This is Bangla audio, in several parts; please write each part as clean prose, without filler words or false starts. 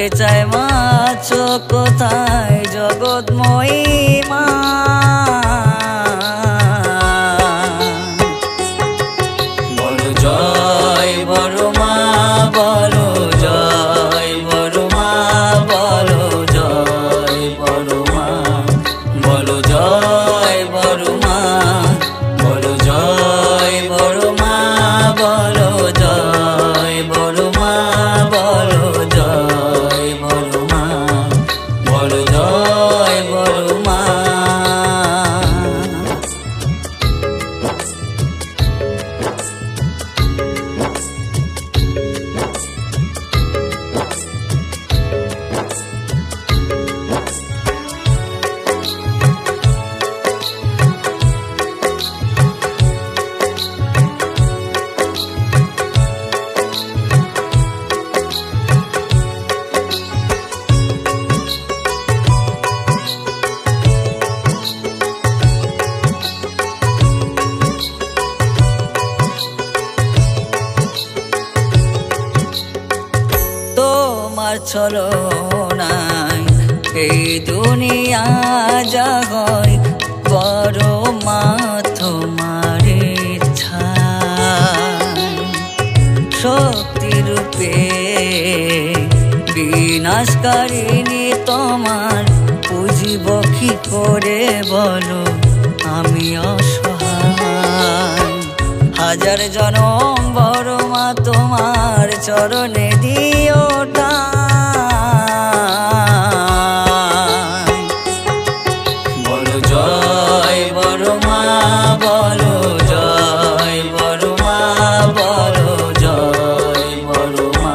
জানতে চায় মা চোখ কোথায় জগৎময়ী মা। বলো জয় বড় মা, বলো জয় বড় মা, বলো জয় বড় মা, বলো জয় বড় মা, বলো জয় বড় মা, বলো জয় বড় মা, বলো জয় বড় মা, বলো জয় বড় মা। তোমার ছলনায় এই দুনিয়া যা হয়, বড় মা তোমার ইচ্ছায় শক্তি রূপে বিনাশকারিণী তোমার পুজিব কি করে বলো, আমি অসহায়। হাজার জনম বড় মা তোমার চরণে দিও ঠাঁই। বলো জয় বড় মা, বলো জয় বড় মা, বলো জয় বড় মা,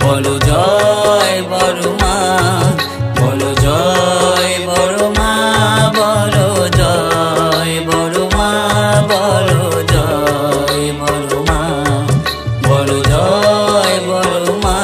বলো জয় বড় মা, বলো জয় বড় মা, বলো জয় বড় মা, বলো জয় বড় মা, বলো জয় বড় মা।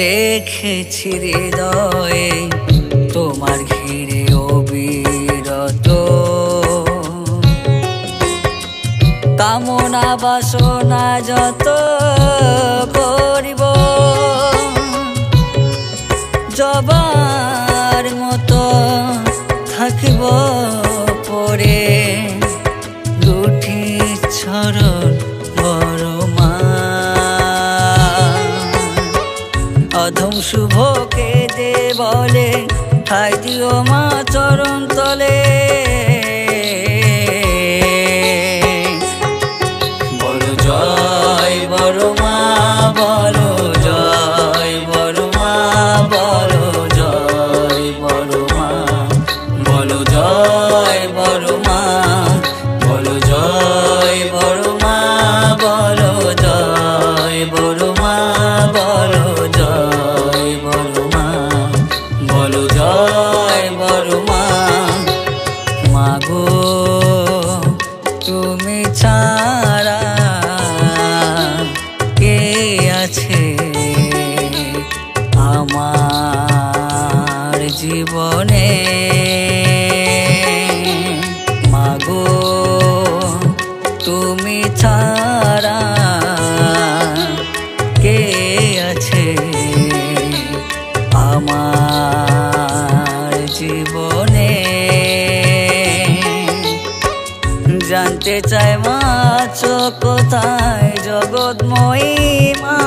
রেখেছি হৃদয়ে তোমার ঘিরে অবিরত কামনা বাসনা যত করিব, জবার মতো থাকিব পরে দুটি চরণ বড় মা। অধম শুভকে দে বলে ঠাই দিও মা চরণ তলে। বলো জয় বড় মা, বলো জয় বড় মা, বলো জয় বড় মা, বলো জয় বড় মা, বলো জয় বড় মা, বলো জয় বড় মা, বলো জয় বড় মা, বলো জয় বড় মা। মাগো তুমি ছাড়া কে আছে আমার জীবনে, মাগো তুমি ছাড়া কে আছে আমার জীবনে। জানতে চায় মা চোখ কোথায় জগৎময়ী মা।